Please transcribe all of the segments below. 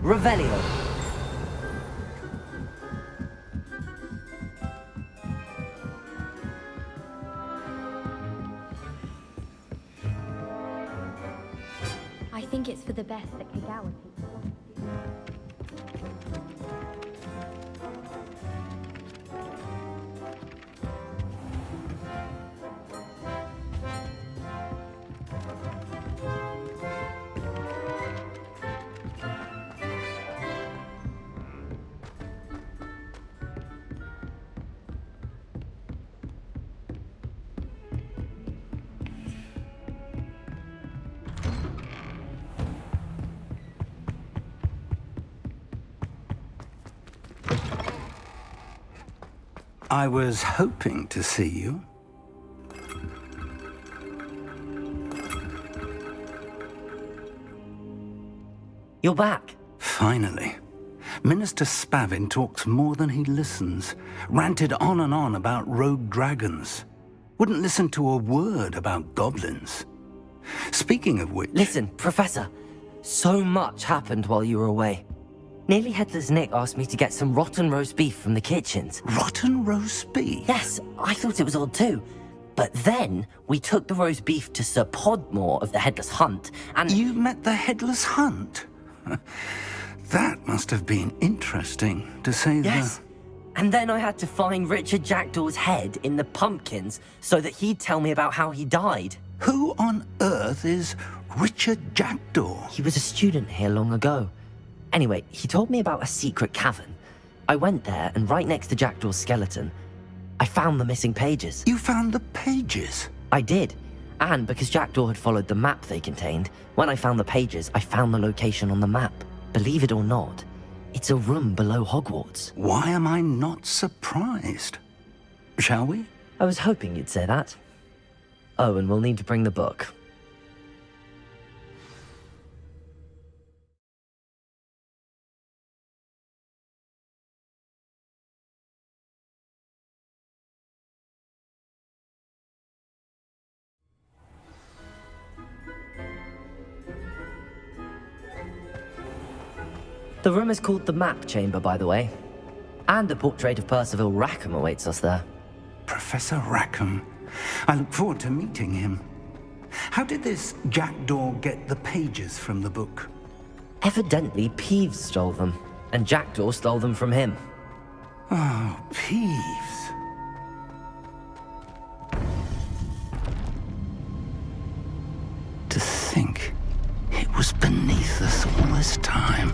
Revelio. I think it's for the best that Kagawa people want to do. I was hoping to see you. You're back. Finally. Minister Spavin talks more than he listens. Ranted on and on about rogue dragons. Wouldn't listen to a word about goblins. Speaking of which... Listen, Professor. So much happened while you were away. Nearly Headless Nick asked me to get some rotten roast beef from the kitchens. Rotten roast beef? Yes, I thought it was odd too. But then we took the roast beef to Sir Podmore of the Headless Hunt, and... You met the Headless Hunt? That must have been interesting, to say the... Yes. And then I had to find Richard Jackdaw's head in the pumpkins so that he'd tell me about how he died. Who on earth is Richard Jackdaw? He was a student here long ago. Anyway, he told me about a secret cavern. I went there, and right next to Jackdaw's skeleton, I found the missing pages. You found the pages? I did. And because Jackdaw had followed the map they contained, when I found the pages, I found the location on the map. Believe it or not, it's a room below Hogwarts. Why am I not surprised? Shall we? I was hoping you'd say that. Oh, and we'll need to bring the book. The room is called the Map Chamber, by the way. And a portrait of Percival Rackham awaits us there. Professor Rackham. I look forward to meeting him. How did this Jackdaw get the pages from the book? Evidently, Peeves stole them, and Jackdaw stole them from him. Oh, Peeves. To think it was beneath us all this time.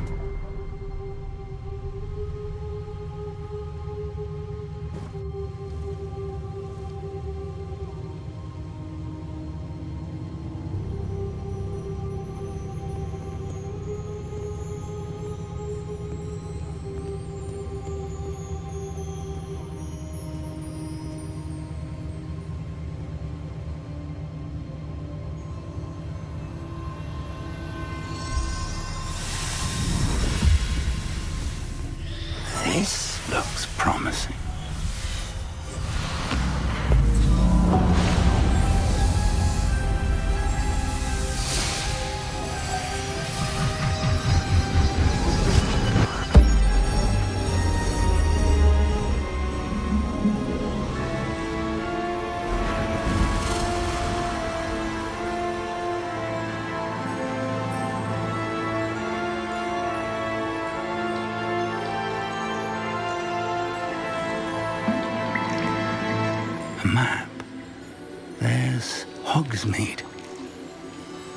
there's Hogsmeade.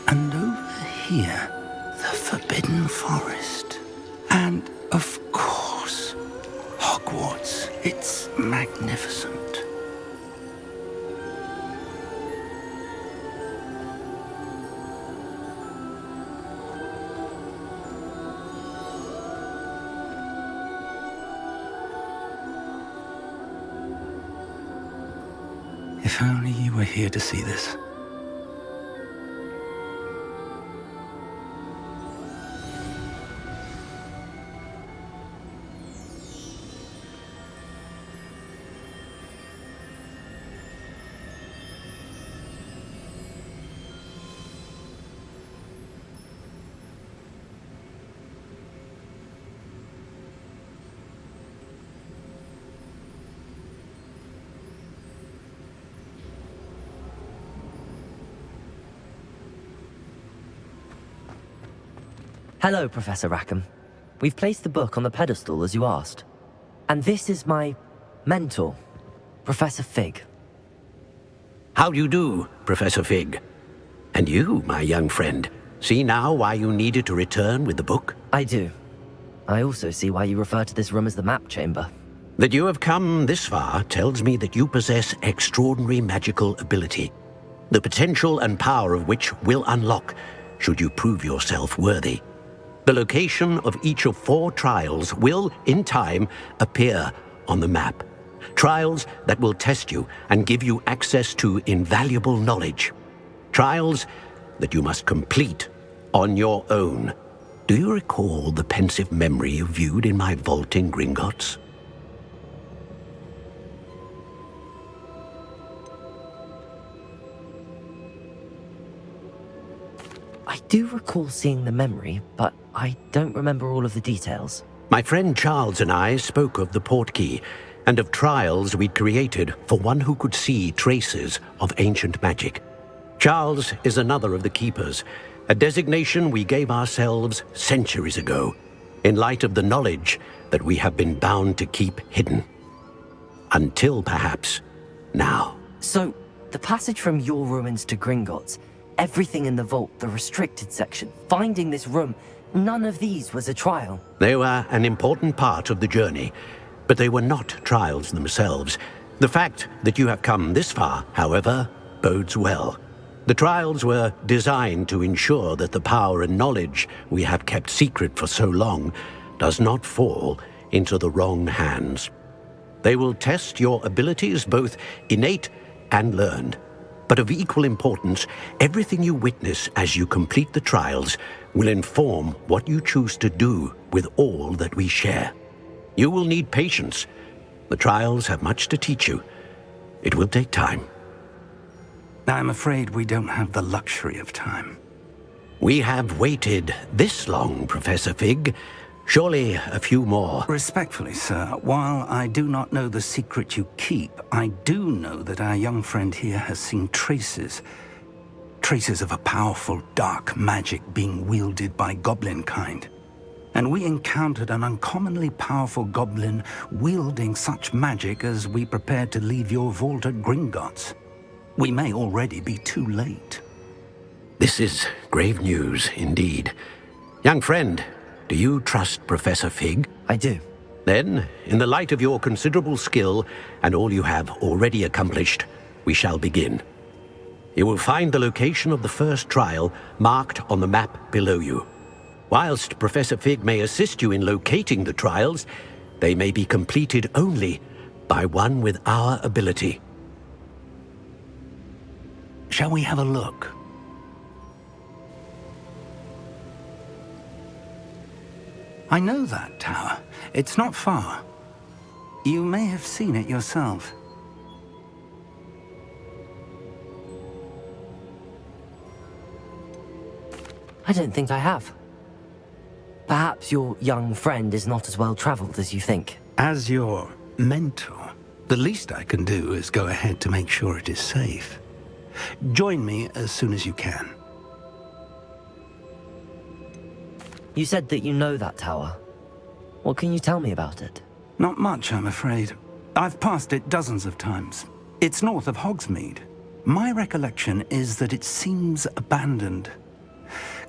And over here, the Forbidden Forest. And, of course, Hogwarts. It's magnificent. If only you were here to see this. Hello, Professor Rackham. We've placed the book on the pedestal as you asked. And this is my mentor, Professor Fig. How do you do, Professor Fig? And you, my young friend, see now why you needed to return with the book? I do. I also see why you refer to this room as the map chamber. That you have come this far tells me that you possess extraordinary magical ability, the potential and power of which will unlock should you prove yourself worthy. The location of each of 4 trials will, in time, appear on the map. Trials that will test you and give you access to invaluable knowledge. Trials that you must complete on your own. Do you recall the pensive memory you viewed in my vault in Gringotts? I do recall seeing the memory, but I don't remember all of the details. My friend Charles and I spoke of the portkey and of trials we'd created for one who could see traces of ancient magic. Charles is another of the keepers, a designation we gave ourselves centuries ago, in light of the knowledge that we have been bound to keep hidden. Until perhaps now. So, the passage from your ruins to Gringotts, everything in the vault, the restricted section, finding this room, none of these was a trial. They were an important part of the journey, but they were not trials themselves. The fact that you have come this far, however, bodes well. The trials were designed to ensure that the power and knowledge we have kept secret for so long does not fall into the wrong hands. They will test your abilities, both innate and learned. But of equal importance, everything you witness as you complete the trials will inform what you choose to do with all that we share. You will need patience. The trials have much to teach you. It will take time. I'm afraid we don't have the luxury of time. We have waited this long, Professor Fig. Surely a few more. Respectfully, sir, while I do not know the secret you keep, I do know that our young friend here has seen traces of a powerful dark magic being wielded by goblin kind. And we encountered an uncommonly powerful goblin wielding such magic as we prepared to leave your vault at Gringotts. We may already be too late. This is grave news indeed. Young friend, do you trust Professor Fig? I do. Then, in the light of your considerable skill and all you have already accomplished, we shall begin. You will find the location of the first trial marked on the map below you. Whilst Professor Fig may assist you in locating the trials, they may be completed only by one with our ability. Shall we have a look? I know that tower. It's not far. You may have seen it yourself. I don't think I have. Perhaps your young friend is not as well traveled as you think. As your mentor, the least I can do is go ahead to make sure it is safe. Join me as soon as you can. You said that you know that tower. What can you tell me about it? Not much, I'm afraid. I've passed it dozens of times. It's north of Hogsmeade. My recollection is that it seems abandoned.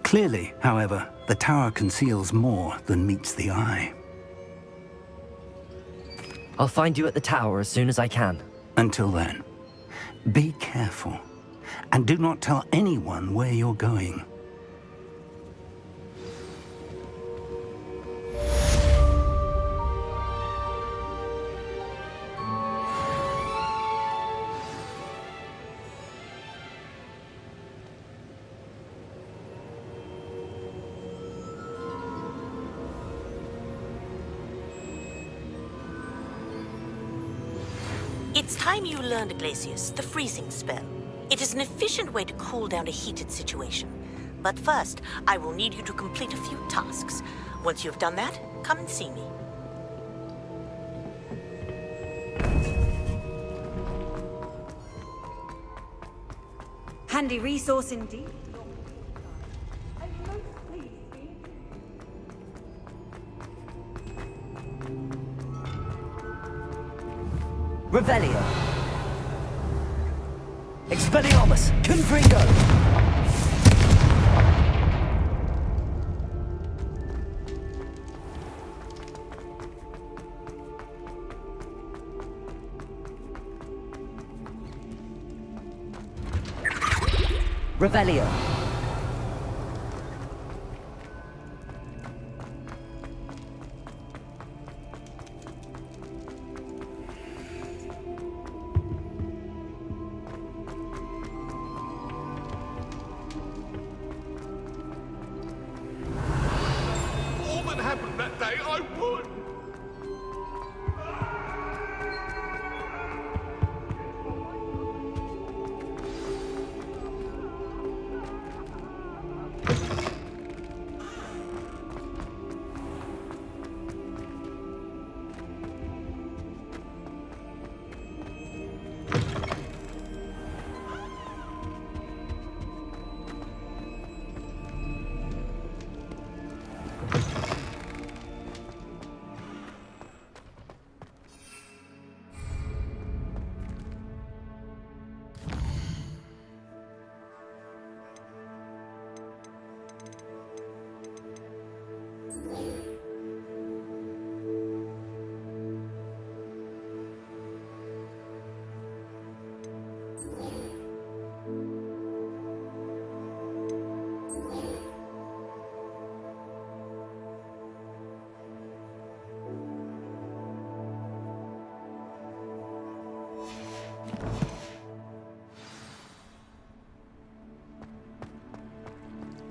Clearly, however, the tower conceals more than meets the eye. I'll find you at the tower as soon as I can. Until then, be careful, and do not tell anyone where you're going. It's time you learned, Glacius, the freezing spell. It is an efficient way to cool down a heated situation. But first, I will need you to complete a few tasks. Once you've done that, come and see me. Handy resource indeed. Revelio. Expelliarmus. Confringo. Revelio. All that happened that day, I would!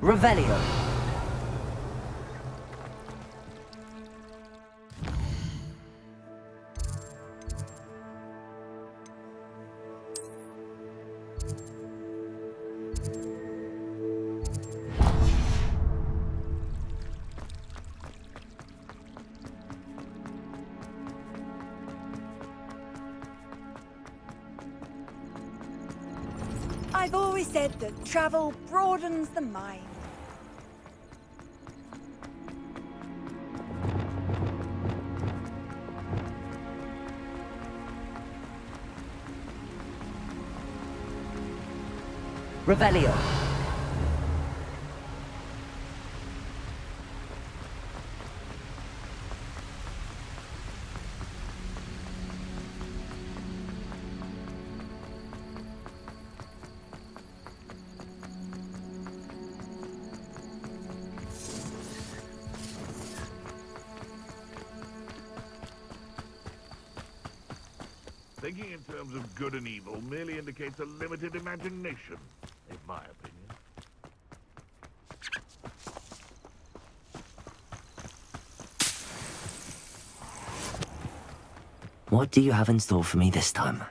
Revelio. I've always said that travel broadens the mind. Revelio. Thinking in terms of good and evil merely indicates a limited imagination, in my opinion. What do you have in store for me this time?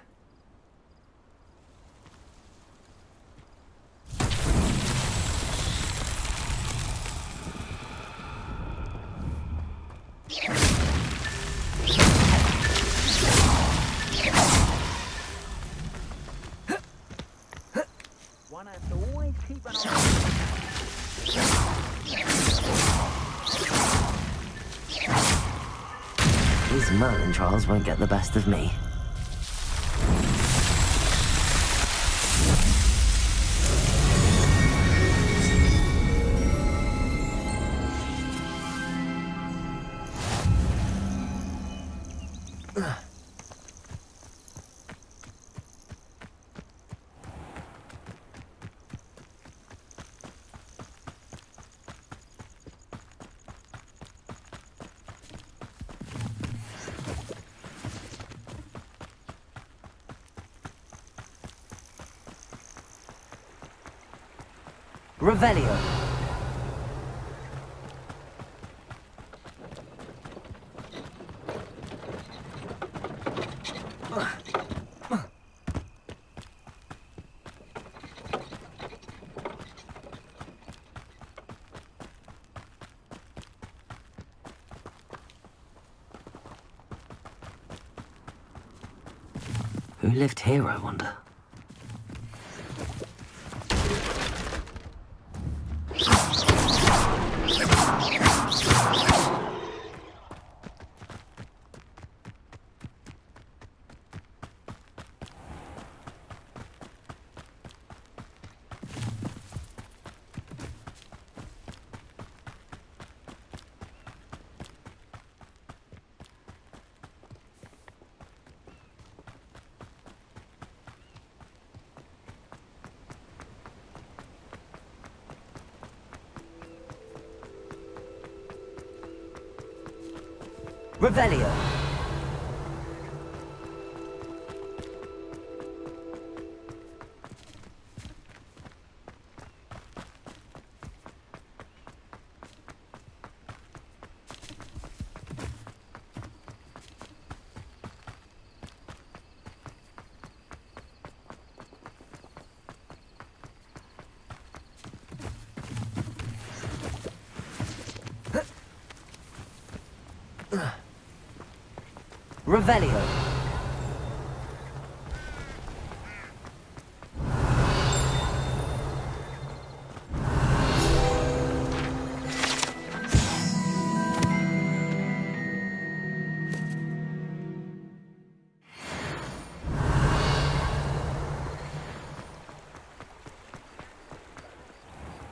One has to always keep an eye. These Merlin trials won't get the best of me. Revelio. Who lived here, I wonder? Revelio. Revelio.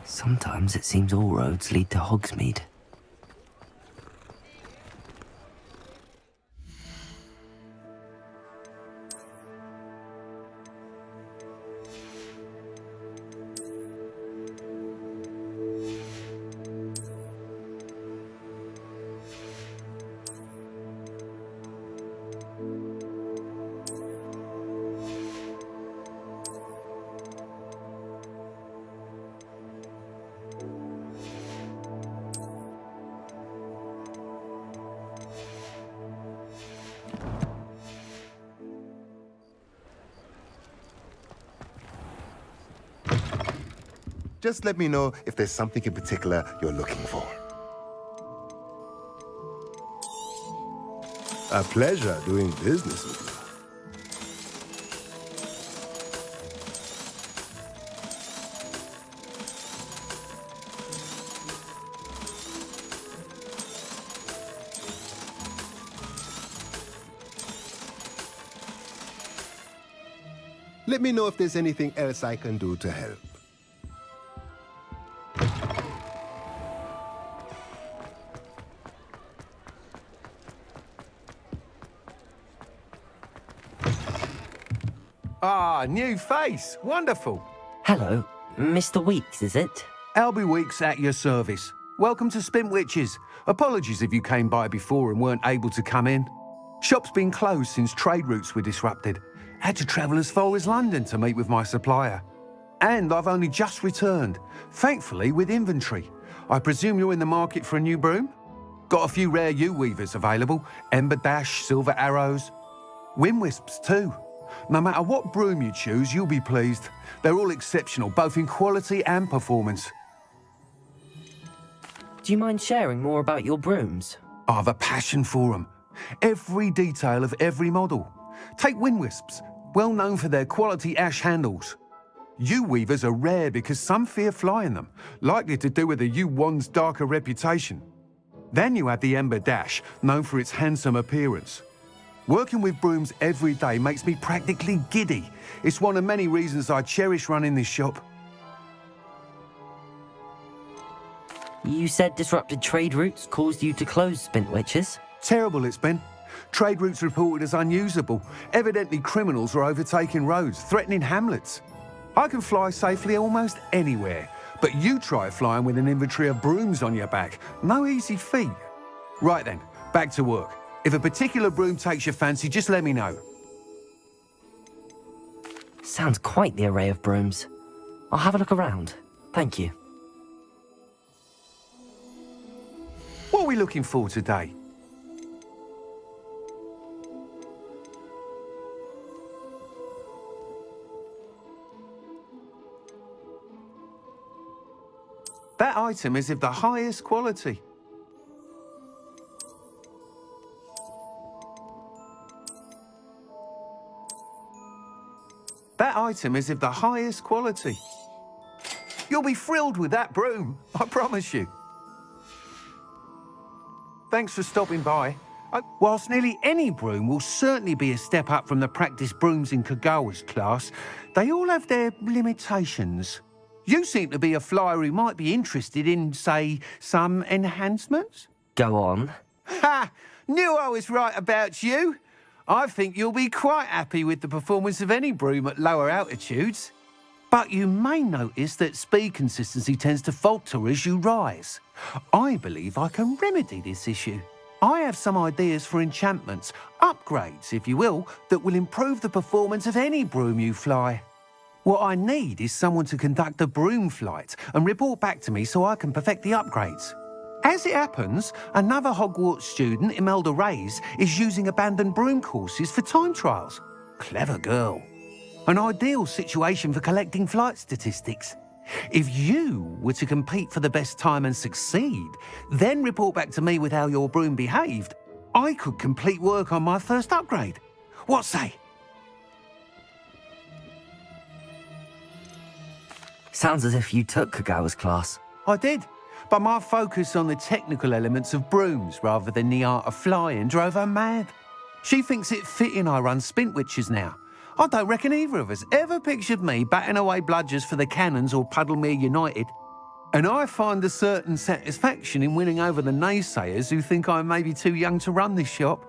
Sometimes it seems all roads lead to Hogsmeade. Just let me know if there's something in particular you're looking for. A pleasure doing business with you. Let me know if there's anything else I can do to help. Ah, new face. Wonderful. Hello, Mr. Weeks, is it? Albie Weeks at your service. Welcome to Spintwitches. Apologies if you came by before and weren't able to come in. Shop's been closed since trade routes were disrupted. Had to travel as far as London to meet with my supplier. And I've only just returned, thankfully with inventory. I presume you're in the market for a new broom? Got a few rare yew-weavers available. Ember Dash, Silver Arrows. Wind Wisps too. No matter what broom you choose, you'll be pleased. They're all exceptional, both in quality and performance. Do you mind sharing more about your brooms? I have a passion for them. Every detail of every model. Take Wind Wisps, well known for their quality ash handles. Yew weavers are rare because some fear flying them, likely to do with the yew wand's darker reputation. Then you have the Ember Dash, known for its handsome appearance. Working with brooms every day makes me practically giddy. It's one of many reasons I cherish running this shop. You said disrupted trade routes caused you to close Spintwitches? Terrible it's been. Trade routes reported as unusable. Evidently criminals are overtaking roads, threatening hamlets. I can fly safely almost anywhere, but you try flying with an inventory of brooms on your back. No easy feat. Right then, back to work. If a particular broom takes your fancy, just let me know. Sounds quite the array of brooms. I'll have a look around. Thank you. we looking for today? That item is of the highest quality. That item is of the highest quality. You'll be thrilled with that broom, I promise you. Thanks for stopping by. Whilst nearly any broom will certainly be a step up from the practice brooms in Kagawa's class, they all have their limitations. You seem to be a flyer who might be interested in, say, some enhancements? Go on. Ha! Knew I was right about you. I think you'll be quite happy with the performance of any broom at lower altitudes. But you may notice that speed consistency tends to falter as you rise. I believe I can remedy this issue. I have some ideas for enchantments, upgrades, if you will, that will improve the performance of any broom you fly. What I need is someone to conduct a broom flight and report back to me so I can perfect the upgrades. As it happens, another Hogwarts student, Imelda Reyes, is using abandoned broom courses for time trials. Clever girl. An ideal situation for collecting flight statistics. If you were to compete for the best time and succeed, then report back to me with how your broom behaved, I could complete work on my first upgrade. What say? Sounds as if you took Kagawa's class. I did, but my focus on the technical elements of brooms rather than the art of flying drove her mad. She thinks it fitting I run Spintwitches now. I don't reckon either of us ever pictured me batting away bludgers for the Cannons or Puddlemere United. And I find a certain satisfaction in winning over the naysayers who think I may be too young to run this shop.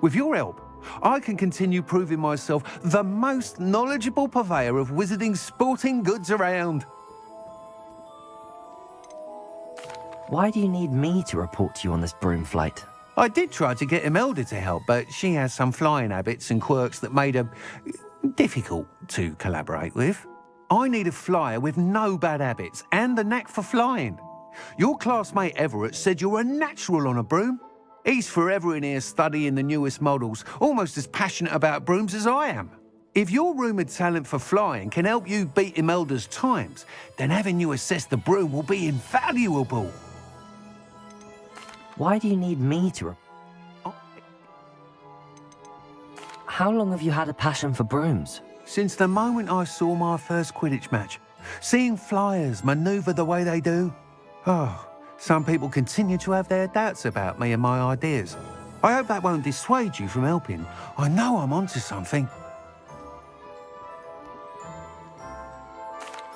With your help, I can continue proving myself the most knowledgeable purveyor of wizarding sporting goods around. Why do you need me to report to you on this broom flight? I did try to get Imelda to help, but she has some flying habits and quirks that made her difficult to collaborate with. I need a flyer with no bad habits and the knack for flying. Your classmate Everett said you're a natural on a broom. He's forever in here studying the newest models, almost as passionate about brooms as I am. If your rumoured talent for flying can help you beat Imelda's times, then having you assess the broom will be invaluable. Why do you need me to... How long have you had a passion for brooms? Since the moment I saw my first Quidditch match. Seeing flyers manoeuvre the way they do. Oh, some people continue to have their doubts about me and my ideas. I hope that won't dissuade you from helping. I know I'm onto something.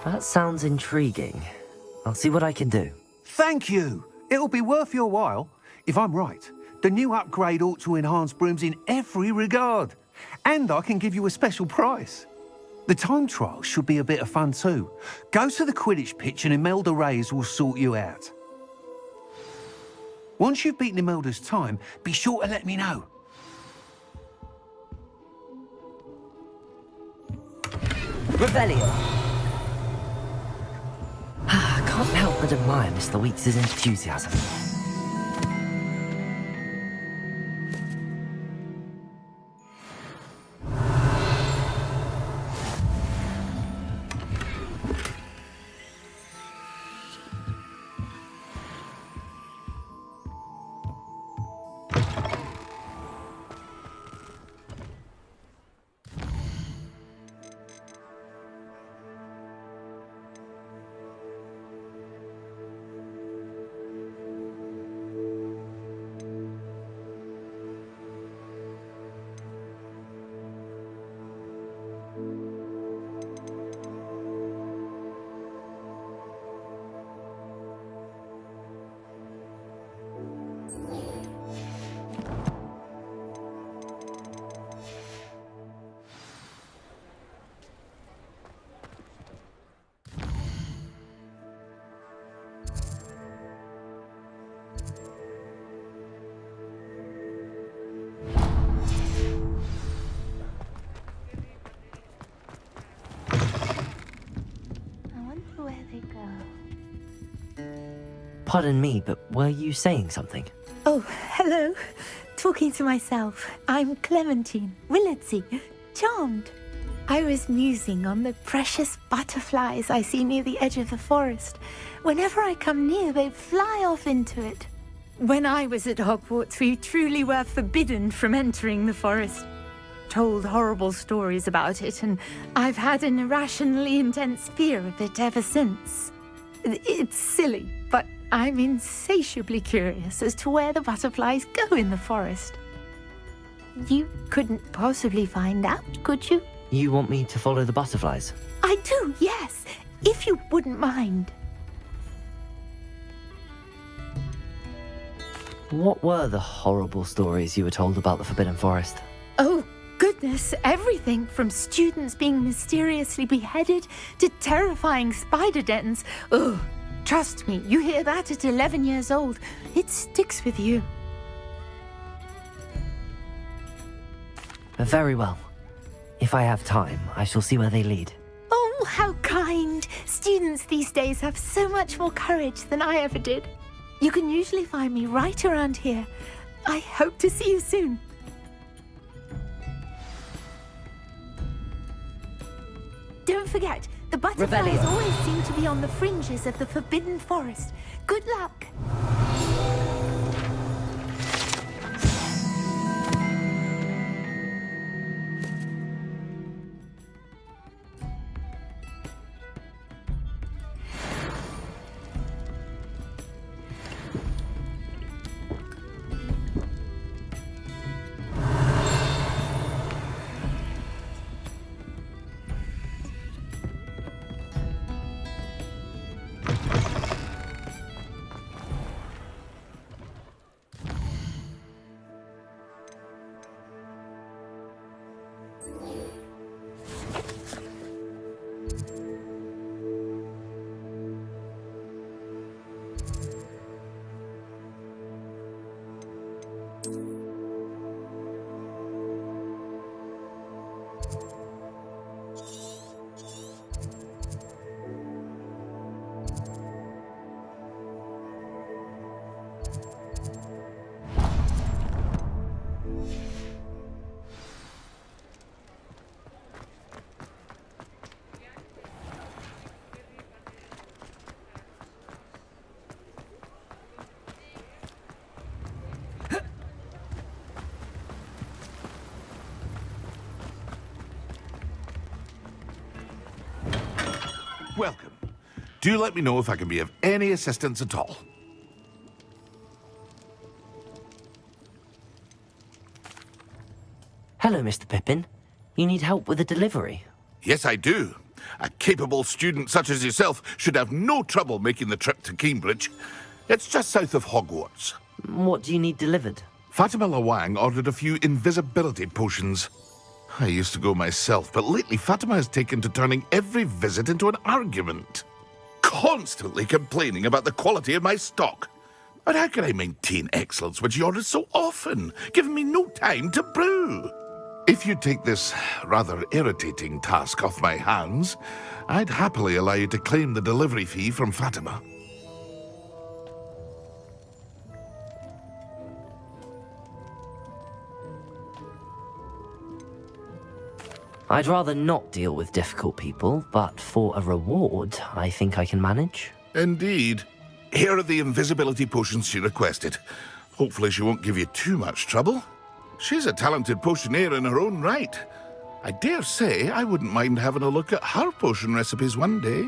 That sounds intriguing. I'll see what I can do. Thank you. It'll be worth your while. If I'm right, the new upgrade ought to enhance brooms in every regard. And I can give you a special price. The time trial should be a bit of fun too. Go to the Quidditch pitch and Imelda Reyes will sort you out. Once you've beaten Imelda's time, be sure to let me know. Revelio! I can't help but admire Mr. Weeks' enthusiasm. I wonder where they go. Pardon me, but were you saying something? Oh, hello. Talking to myself. I'm Clementine Willardsey. Charmed. I was musing on the precious butterflies I see near the edge of the forest. Whenever I come near, they fly off into it. When I was at Hogwarts, we truly were forbidden from entering the forest. Told horrible stories about it, and I've had an irrationally intense fear of it ever since. It's silly, but I'm insatiably curious as to where the butterflies go in the forest. You couldn't possibly find out, could you? You want me to follow the butterflies? I do, yes, if you wouldn't mind. What were the horrible stories you were told about the Forbidden Forest? Oh, goodness, everything from students being mysteriously beheaded to terrifying spider dens. Oh, trust me, you hear that at 11 years old, it sticks with you. Very well. If I have time, I shall see where they lead. Oh, how kind. Students these days have so much more courage than I ever did. You can usually find me right around here. I hope to see you soon. Don't forget, the butterflies Revelio. always seem to be on the fringes of the Forbidden Forest. Good luck. Welcome. Do let me know if I can be of any assistance at all. Hello, Mr. Pippin. You need help with a delivery? Yes, I do. A capable student such as yourself should have no trouble making the trip to Cambridge. It's just south of Hogwarts. What do you need delivered? Fatima Lawang ordered a few invisibility potions. I used to go myself, but lately Fatima has taken to turning every visit into an argument. Constantly complaining about the quality of my stock. But how can I maintain excellence when she orders so often, giving me no time to brew? If you take this rather irritating task off my hands, I'd happily allow you to claim the delivery fee from Fatima. I'd rather not deal with difficult people, but for a reward, I think I can manage. Indeed. Here are the invisibility potions she requested. Hopefully she won't give you too much trouble. She's a talented potioneer in her own right. I dare say I wouldn't mind having a look at her potion recipes one day.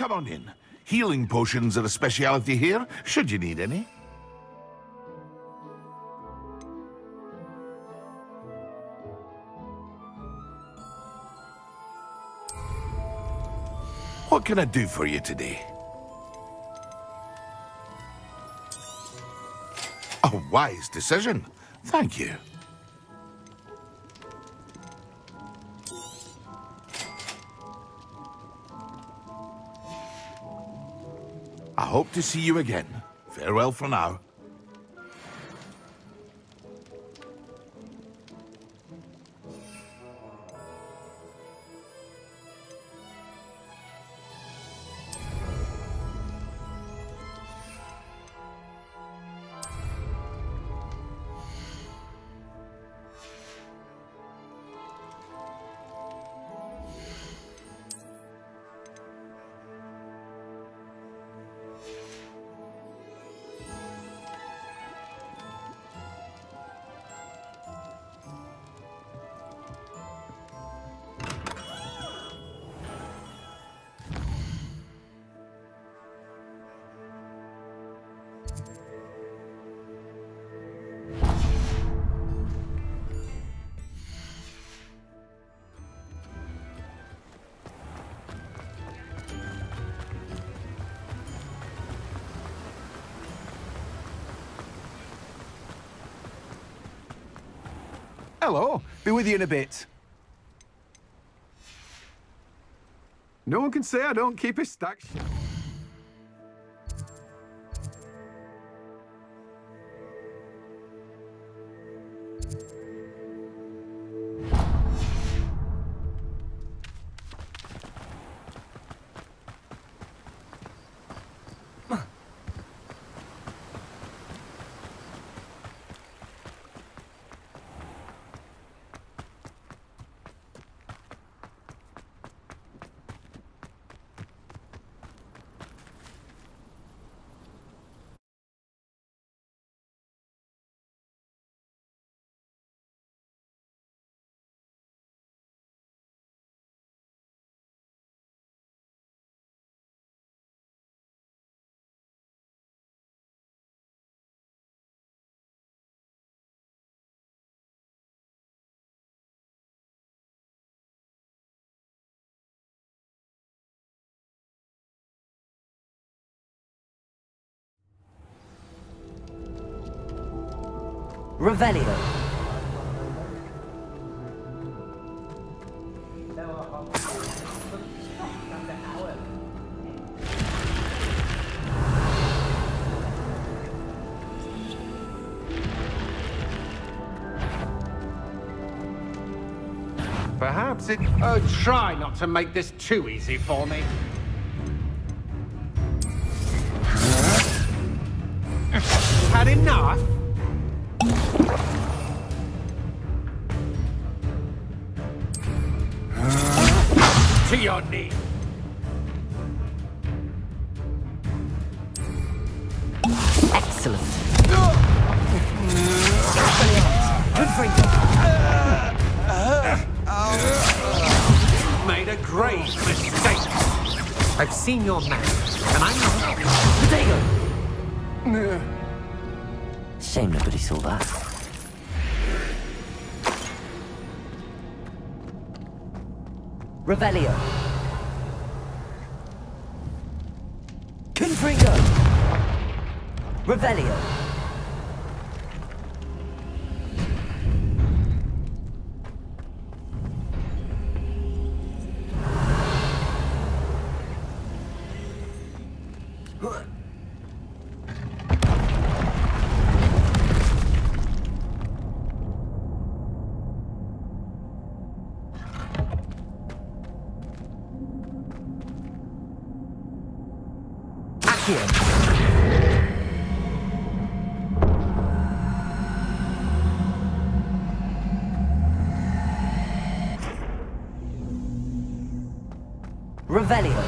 Come on in. Healing potions are a speciality here, should you need any. What can I do for you today? A wise decision. Thank you. I hope to see you again. Farewell for now. Hello. Be with you in a bit. No one can say I don't keep a stack. Revelio. Perhaps it... Oh, try not to make this too easy for me. Had enough? To your knee. Excellent. Good for you. Made a grave mistake. I've seen your man, and I'm not... Potato! Shame nobody saw that. Revelio. Confringo. Revelio. Revelio.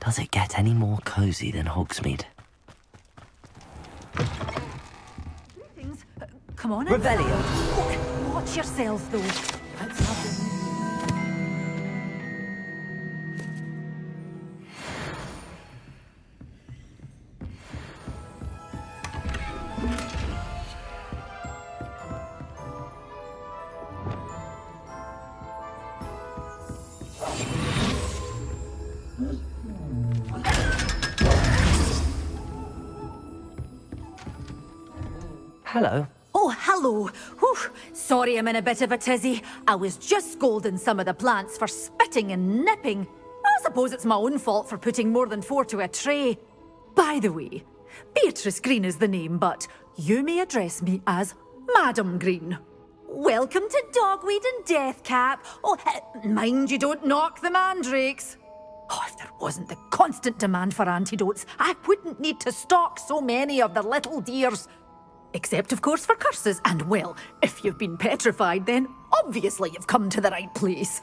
Does it get any more cozy than Hogsmeade? Come on in. Revelio. Watch yourselves, though. Let's have the Hello. Oh, hello. Whew. Sorry I'm in a bit of a tizzy. I was just scolding some of the plants for spitting and nipping. I suppose it's my own fault for putting more than 4 to a tray. By the way, Beatrice Green is the name, but you may address me as Madam Green. Welcome to Dogweed and Deathcap. Oh, mind you don't knock the mandrakes. Oh, if there wasn't the constant demand for antidotes, I wouldn't need to stock so many of the little dears. Except, of course, for curses. And, well, if you've been petrified, then obviously you've come to the right place.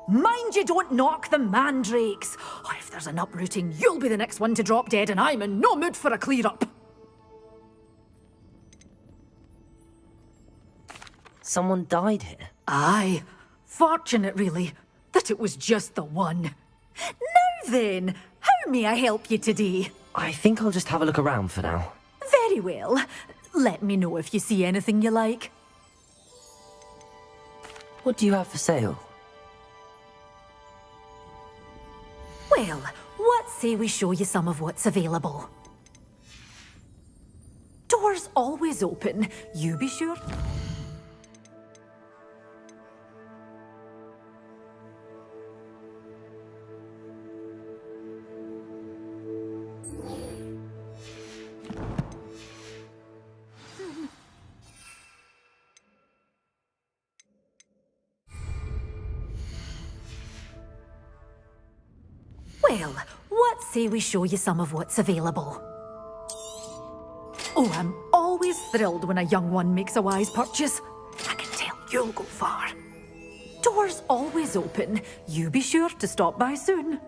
Mind you don't knock the mandrakes. Oh, if there's an uprooting, you'll be the next one to drop dead, and I'm in no mood for a clear-up. Someone died here? Aye. Fortunate, really, that it was just the one. Now then, how may I help you today? I think I'll just have a look around for now. Very well. Let me know if you see anything you like. What do you have for sale? Well, what say we show you some of what's available? Doors always open. You be sure. Well, what say we show you some of what's available? Oh, I'm always thrilled when a young one makes a wise purchase. I can tell you'll go far. Doors always open. You be sure to stop by soon.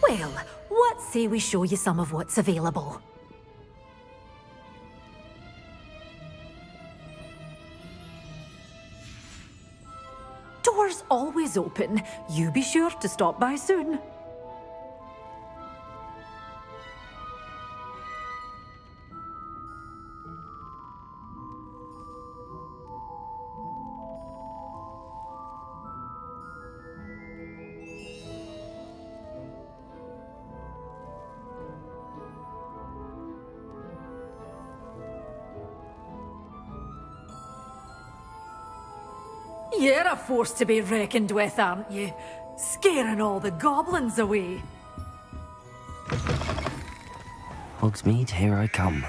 Well, what say we show you some of what's available? Doors always open. You be sure to stop by soon. You're a force to be reckoned with, aren't you? Scaring all the goblins away. Hogsmeade, here I come.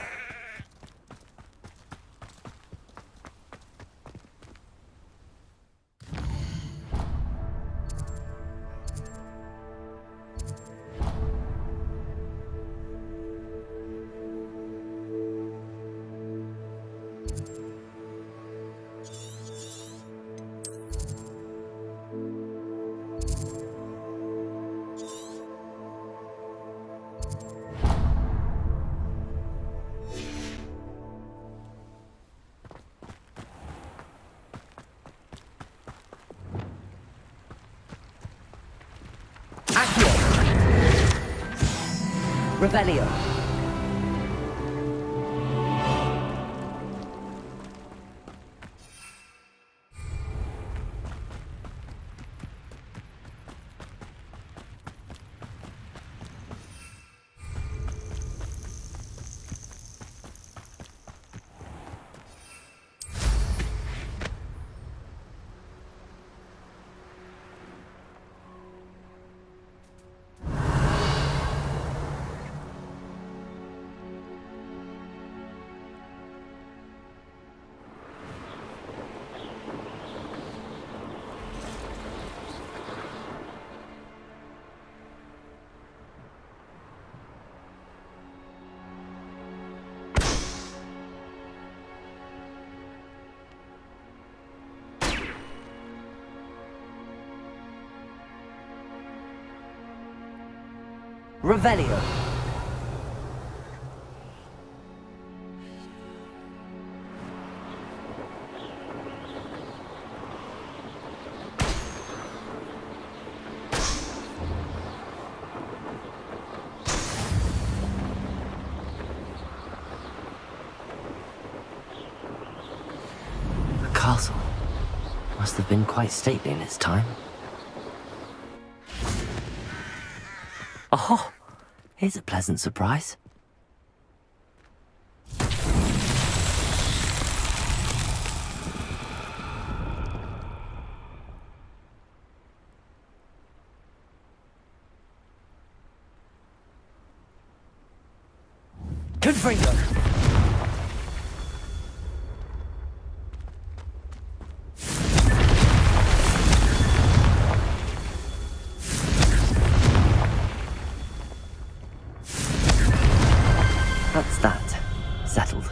Revelio. Revelio. The castle must have been quite stately in its time. Oh, here's a pleasant surprise. Confringo. That's that. Settled.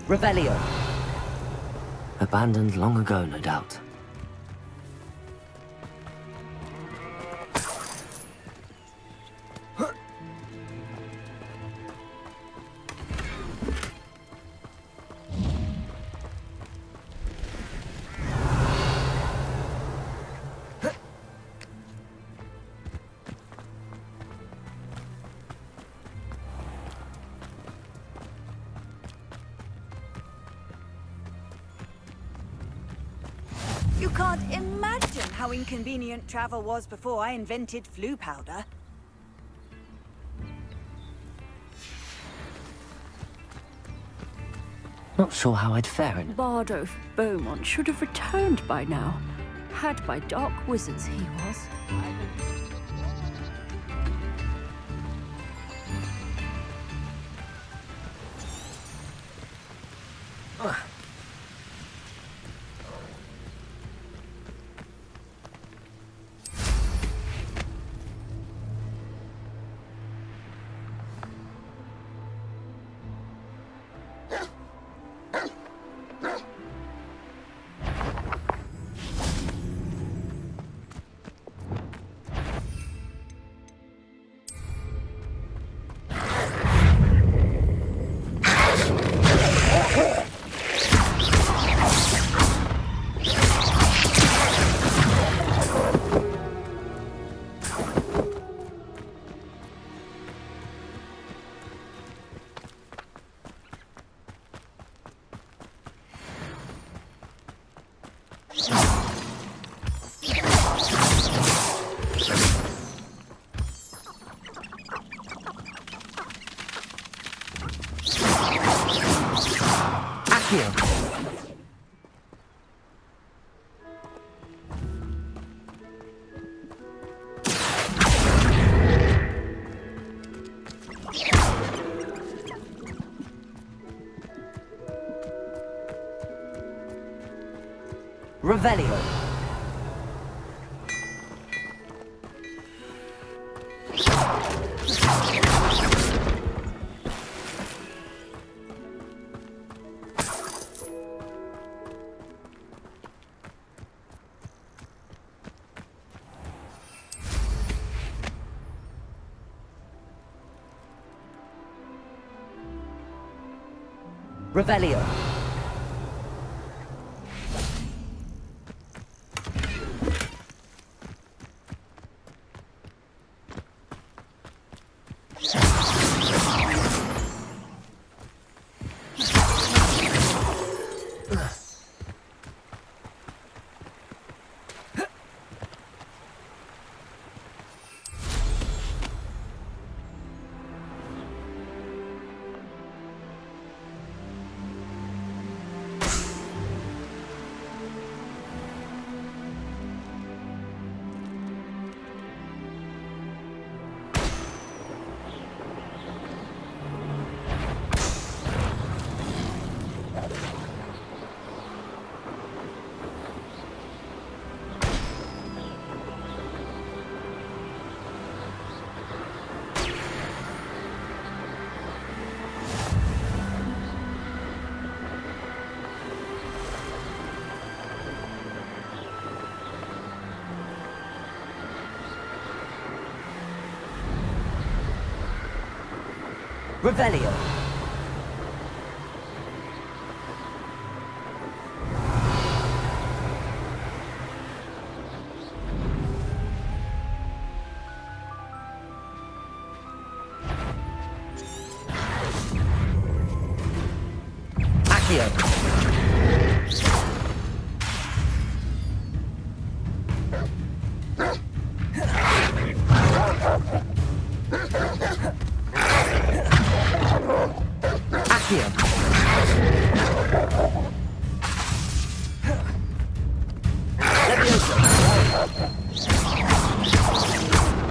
Revelio. Abandoned long ago, no doubt. You can't imagine how inconvenient travel was before I invented flu powder. Not sure how I'd fare in. Bardo Beaumont should have returned by now. Had by dark wizards he was. Accio. Revelio. Revelio. Revelio. Accio.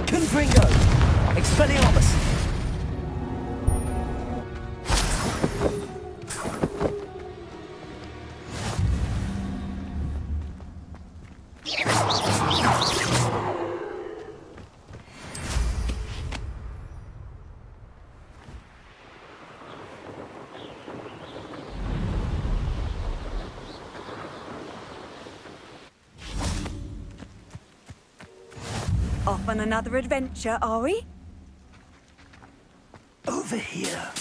Confringo! Expelliarmus! Off on another adventure, are we? Over here.